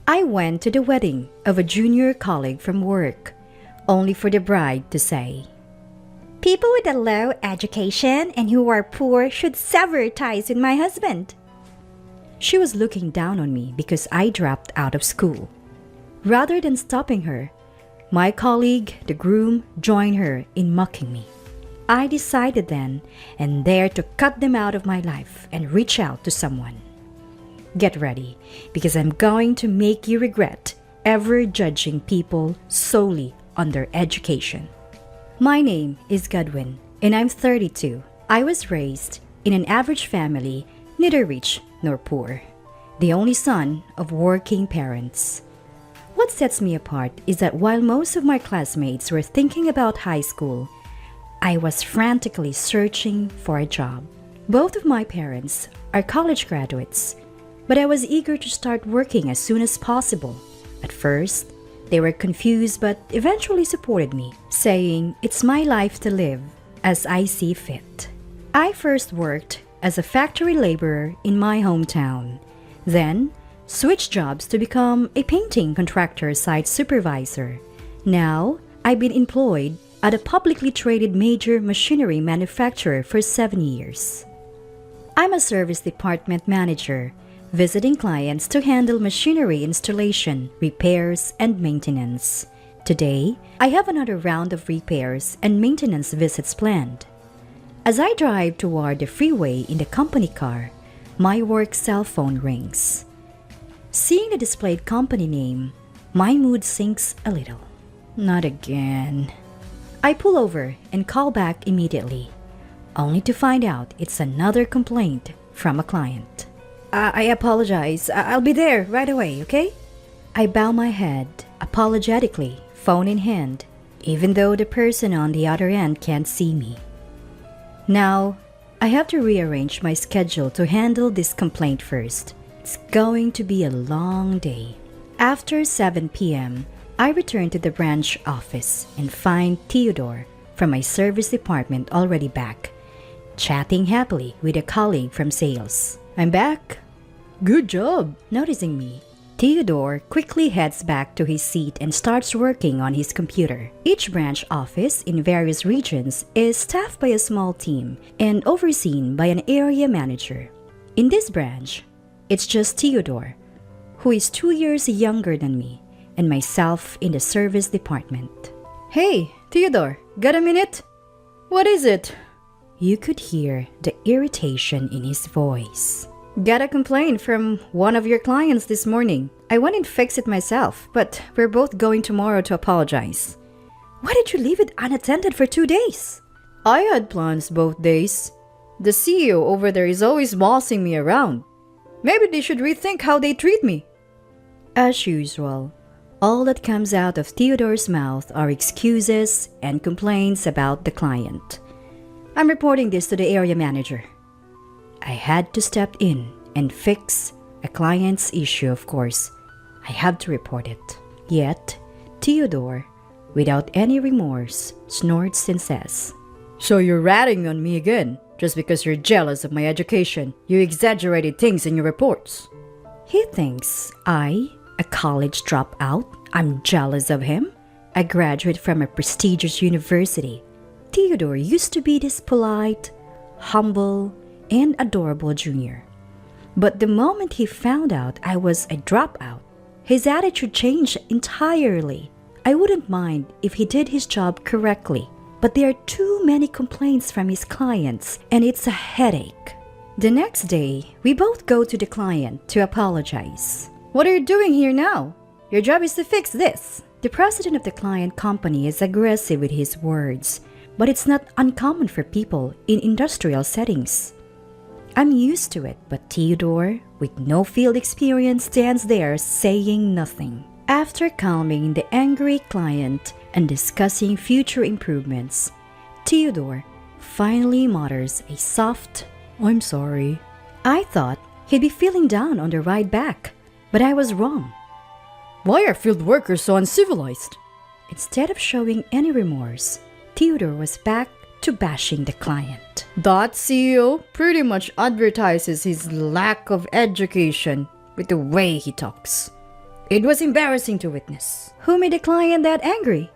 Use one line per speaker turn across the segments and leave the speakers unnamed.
I went to the wedding of a junior colleague from work, only for the bride to say, "People with a low education and who are poor should sever ties with my husband." She was looking down on me because I dropped out of school. Rather than stopping her, my colleague, the groom, joined her in mocking me. I decided then and there to cut them out of my life and reach out to someone. Get ready, because I'm going to make you regret ever judging people solely on their education. My name is Godwin, and I'm 32. I was raised in an average family, neither rich nor poor, the only son of working parents. What sets me apart is that while most of my classmates were thinking about high school, I was frantically searching for a job. Both of my parents are college graduates, but I was eager to start working as soon as possible. At first, they were confused but eventually supported me, saying it's my life to live as I see fit. I first worked as a factory laborer in my hometown, then switched jobs to become a painting contractor site supervisor. Now, I've been employed at a publicly traded major machinery manufacturer for 7 years. I'm a service department manager, visiting clients to handle machinery installation, repairs, and maintenance. Today, I have another round of repairs and maintenance visits planned. As I drive toward the freeway in the company car, my work cell phone rings. Seeing the displayed company name, my mood sinks a little. Not again. I pull over and call back immediately, only to find out it's another complaint from a client. I apologize. I'll be there right away, okay? I bow my head, apologetically, phone in hand, even though the person on the other end can't see me. Now, I have to rearrange my schedule to handle this complaint first. It's going to be a long day. After 7 p.m., I return to the branch office and find Theodore from my service department already back, chatting happily with a colleague from sales. "I'm back." "Good job." Noticing me, Theodore quickly heads back to his seat and starts working on his computer. Each branch office in various regions is staffed by a small team and overseen by an area manager. In this branch, it's just Theodore, who is 2 years younger than me, and myself in the service department. "Hey, Theodore, got a minute?" "What is it?" You could hear the irritation in his voice. "Got a complaint from one of your clients this morning. I went and fixed it myself, but we're both going tomorrow to apologize." "Why did you leave it unattended for 2 days?" "I had plans both days. The CEO over there is always bossing me around. Maybe they should rethink how they treat me." As usual, all that comes out of Theodore's mouth are excuses and complaints about the client. "I'm reporting this to the area manager." I had to step in and fix a client's issue, of course. I have to report it. Yet, Theodore, without any remorse, snorts and says, "So you're ratting on me again, just because you're jealous of my education. You exaggerated things in your reports." He thinks I, a college dropout, I'm jealous of him? A graduate from a prestigious university. Theodore used to be this polite, humble, and adorable junior. But the moment he found out I was a dropout, his attitude changed entirely. I wouldn't mind if he did his job correctly, but there are too many complaints from his clients, and it's a headache. The next day, we both go to the client to apologize. "What are you doing here now? Your job is to fix this." The president of the client company is aggressive with his words, but it's not uncommon for people in industrial settings. I'm used to it, but Theodore, with no field experience, stands there saying nothing. After calming the angry client and discussing future improvements, Theodore finally mutters a soft, "I'm sorry." I thought he'd be feeling down on the ride back, but I was wrong. "Why are field workers so uncivilized?" Instead of showing any remorse, Theodore was back to bashing the client. That CEO pretty much advertises his lack of education with the way he talks. It was embarrassing to witness. Who made the client that angry?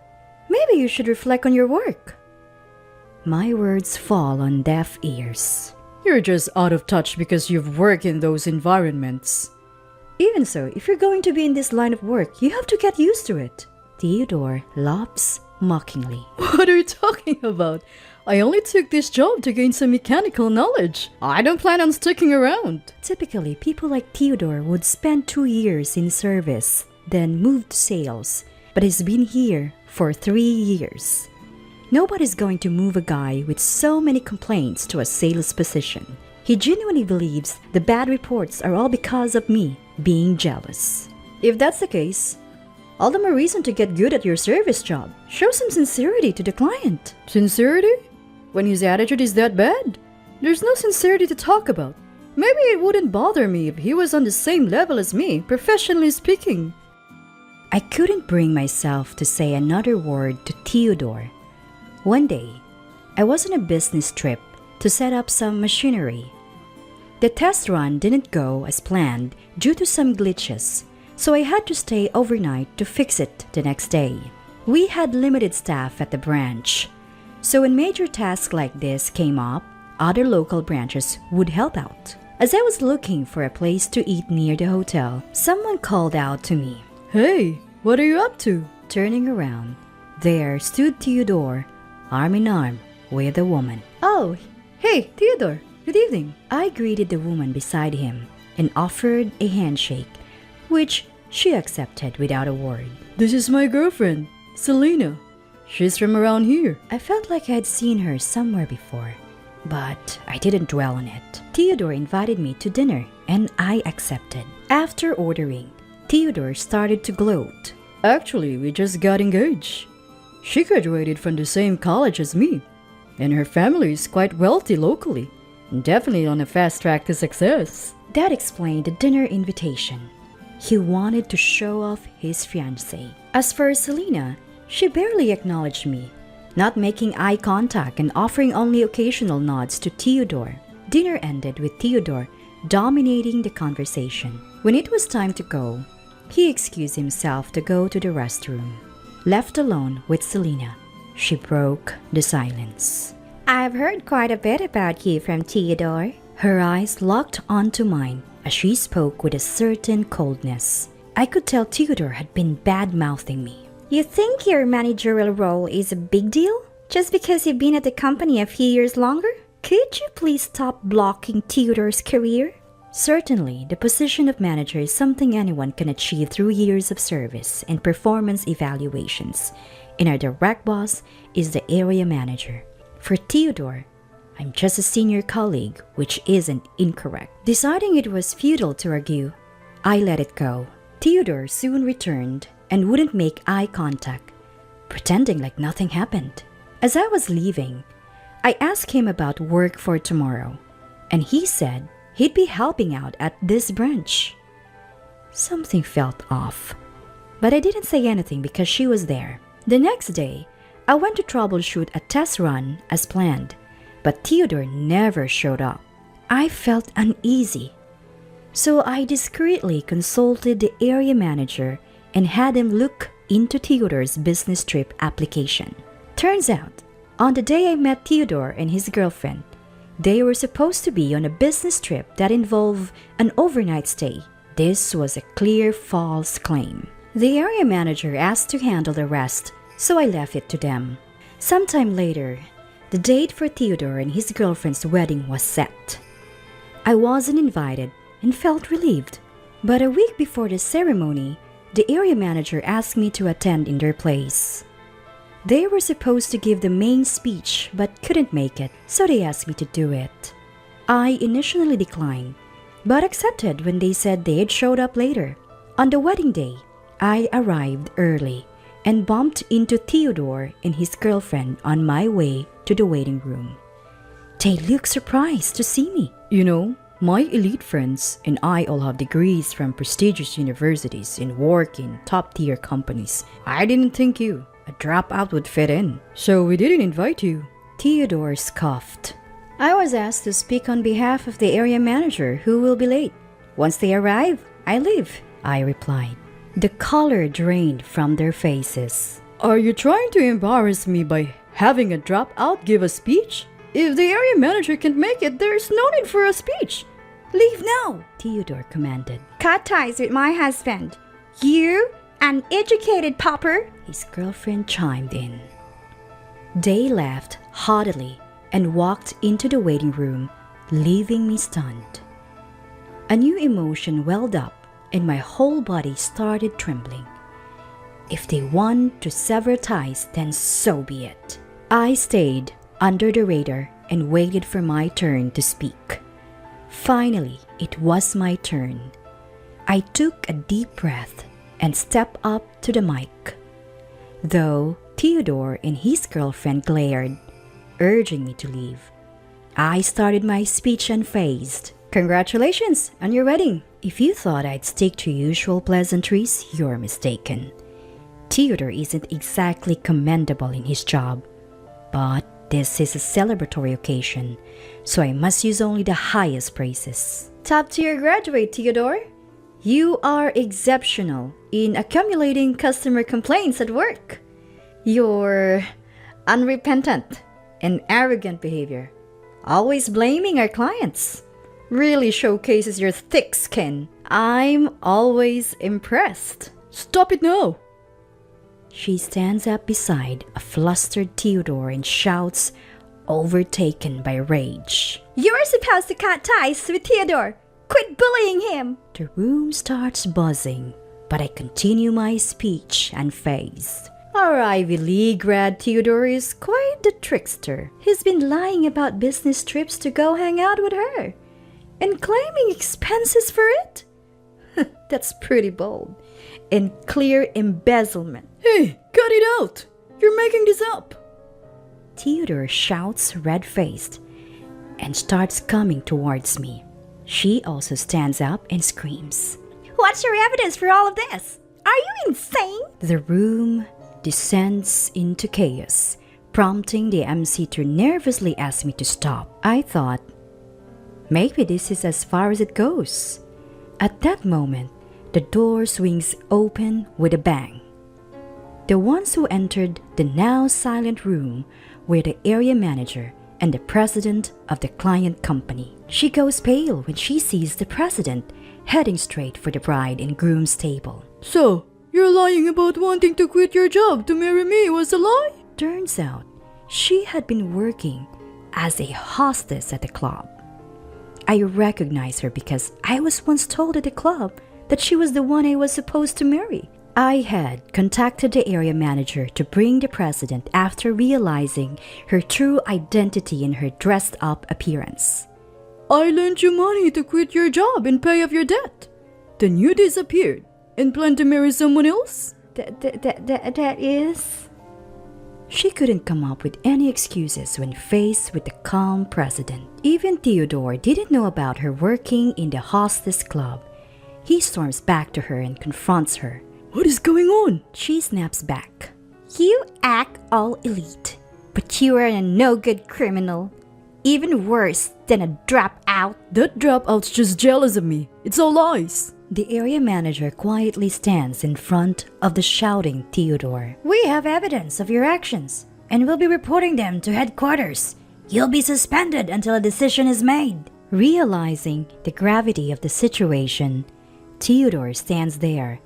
Maybe you should reflect on your work. My words fall on deaf ears. You're just out of touch because you've worked in those environments. Even so, if you're going to be in this line of work, you have to get used to it. Theodore laughs mockingly. What are you talking about? I only took this job to gain some mechanical knowledge. I don't plan on sticking around. Typically, people like Theodore would spend 2 years in service, then move to sales, but he's been here for 3 years. Nobody's going to move a guy with so many complaints to a sales position. He genuinely believes the bad reports are all because of me being jealous. If that's the case, all the more reason to get good at your service job. Show some sincerity to the client. Sincerity? When his attitude is that bad? There's no sincerity to talk about. Maybe it wouldn't bother me if he was on the same level as me, professionally speaking. I couldn't bring myself to say another word to Theodore. One day, I was on a business trip to set up some machinery. The test run didn't go as planned due to some glitches, so I had to stay overnight to fix it the next day. We had limited staff at the branch, so when major tasks like this came up, other local branches would help out. As I was looking for a place to eat near the hotel, someone called out to me. Hey, what are you up to? Turning around, there stood Theodore, arm in arm with a woman. Oh, hey, Theodore, good evening. I greeted the woman beside him and offered a handshake, which she accepted without a word. This is my girlfriend, Selena. She's from around here. I felt like I had seen her somewhere before, but I didn't dwell on it. Theodore invited me to dinner, and I accepted. After ordering, Theodore started to gloat. Actually, we just got engaged. She graduated from the same college as me, and her family is quite wealthy locally, and definitely on a fast track to success. That explained the dinner invitation. He wanted to show off his fiancée. As for Selena, she barely acknowledged me, not making eye contact and offering only occasional nods to Theodore. Dinner ended with Theodore dominating the conversation. When it was time to go, he excused himself to go to the restroom. Left alone with Selena, she broke the silence. I've heard quite a bit about you from Theodore. Her eyes locked onto mine as she spoke with a certain coldness. I could tell Theodore had been bad-mouthing me. You think your managerial role is a big deal? Just because you've been at the company a few years longer? Could you please stop blocking Theodore's career? Certainly, the position of manager is something anyone can achieve through years of service and performance evaluations. And our direct boss is the area manager. For Theodore, I'm just a senior colleague, which isn't incorrect. Deciding it was futile to argue, I let it go. Theodore soon returned and wouldn't make eye contact, pretending like nothing happened. As I was leaving, I asked him about work for tomorrow, and he said he'd be helping out at this branch. Something felt off, but I didn't say anything because she was there. The next day, I went to troubleshoot a test run as planned, but Theodore never showed up. I felt uneasy, so I discreetly consulted the area manager and had him look into Theodore's business trip application. Turns out, on the day I met Theodore and his girlfriend, they were supposed to be on a business trip that involved an overnight stay. This was a clear false claim. The area manager asked to handle the rest, so I left it to them. Sometime later, the date for Theodore and his girlfriend's wedding was set. I wasn't invited and felt relieved. But a week before the ceremony, the area manager asked me to attend in their place. They were supposed to give the main speech but couldn't make it, so they asked me to do it. I initially declined, but accepted when they said they had showed up later. On the wedding day, I arrived early and bumped into Theodore and his girlfriend on my way to the waiting room. They looked surprised to see me. You know, my elite friends and I all have degrees from prestigious universities and work in top-tier companies. I didn't think you, a dropout, would fit in, so we didn't invite you. Theodore scoffed. I was asked to speak on behalf of the area manager who will be late. Once they arrive, I leave, I replied. The color drained from their faces.
Are you trying to embarrass me by having a dropout give a speech? If the area manager can't make it, there's no need for a speech.
Leave now, Theodore commanded. Cut ties with my husband. You, uneducated pauper, his girlfriend chimed in. They laughed haughtily and walked into the waiting room, leaving me stunned. A new emotion welled up and my whole body started trembling. If they want to sever ties, then so be it. I stayed under the radar and waited for my turn to speak. Finally, it was my turn. I took a deep breath and stepped up to the mic. Though Theodore and his girlfriend glared, urging me to leave, I started my speech unfazed. Congratulations on your wedding. If you thought I'd stick to usual pleasantries, you're mistaken. Theodore isn't exactly commendable in his job, but this is a celebratory occasion, so I must use only the highest praises. Top tier graduate, Theodore. You are exceptional in accumulating customer complaints at work. Your unrepentant and arrogant behavior, always blaming our clients, really showcases your thick skin. I'm always impressed.
Stop it now!
She stands up beside a flustered Theodore and shouts, overtaken by rage. You're supposed to cut ties with Theodore. Quit bullying him! The room starts buzzing, but I continue my speech unfazed. Our Ivy League grad Theodore is quite the trickster. He's been lying about business trips to go hang out with her and claiming expenses for it? That's pretty bold and clear embezzlement.
Hey, cut it out! You're making this up!
Theodore shouts red-faced and starts coming towards me. She also stands up and screams. What's your evidence for all of this? Are you insane? The room descends into chaos, prompting the MC to nervously ask me to stop. I thought, maybe this is as far as it goes. At that moment, the door swings open with a bang. The ones who entered the now silent room were the area manager and the president of the client company. She goes pale when she sees the president heading straight for the bride and groom's table.
So, you're lying about wanting to quit your job to marry me was a lie?
Turns out, she had been working as a hostess at the club. I recognize her because I was once told at the club that she was the one I was supposed to marry. I had contacted the area manager to bring the president after realizing her true identity in her dressed-up appearance.
I lent you money to quit your job and pay off your debt. Then you disappeared and planned to marry someone else?
That is... She couldn't come up with any excuses when faced with the calm president. Even Theodore didn't know about her working in the hostess club. He storms back to her and confronts her.
What is going on?
She snaps back. You act all elite, but you are a no-good criminal. Even worse than a dropout.
That dropout's just jealous of me. It's all lies.
The area manager quietly stands in front of the shouting Theodore. We have evidence of your actions, and we'll be reporting them to headquarters. You'll be suspended until a decision is made. Realizing the gravity of the situation, Theodore stands there,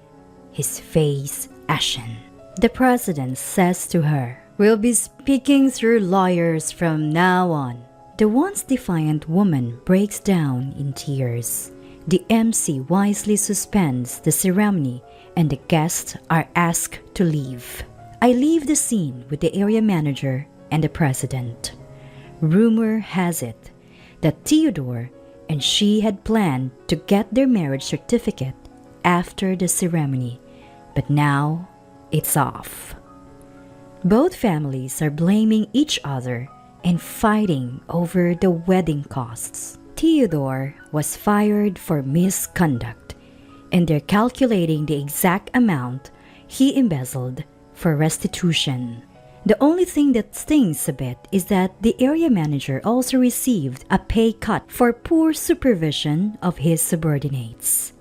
his face ashen. The president says to her, We'll be speaking through lawyers from now on. The once defiant woman breaks down in tears. The MC wisely suspends the ceremony and the guests are asked to leave. I leave the scene with the area manager and the president. Rumor has it that Theodore and she had planned to get their marriage certificate after the ceremony, but now it's off. Both families are blaming each other and fighting over the wedding costs. Theodore was fired for misconduct, and they're calculating the exact amount he embezzled for restitution. The only thing that stings a bit is that the area manager also received a pay cut for poor supervision of his subordinates.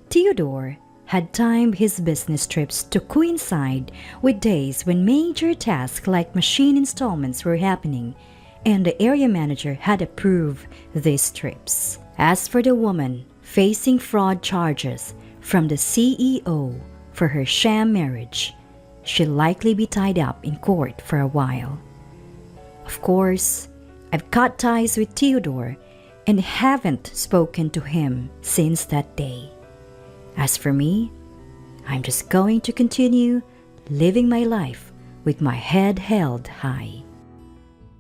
Theodore had timed his business trips to coincide with days when major tasks like machine installments were happening, and the area manager had approved these trips. As for the woman facing fraud charges from the CEO for her sham marriage, she'll likely be tied up in court for a while. Of course, I've cut ties with Theodore and haven't spoken to him since that day. As for me, I'm just going to continue living my life with my head held high.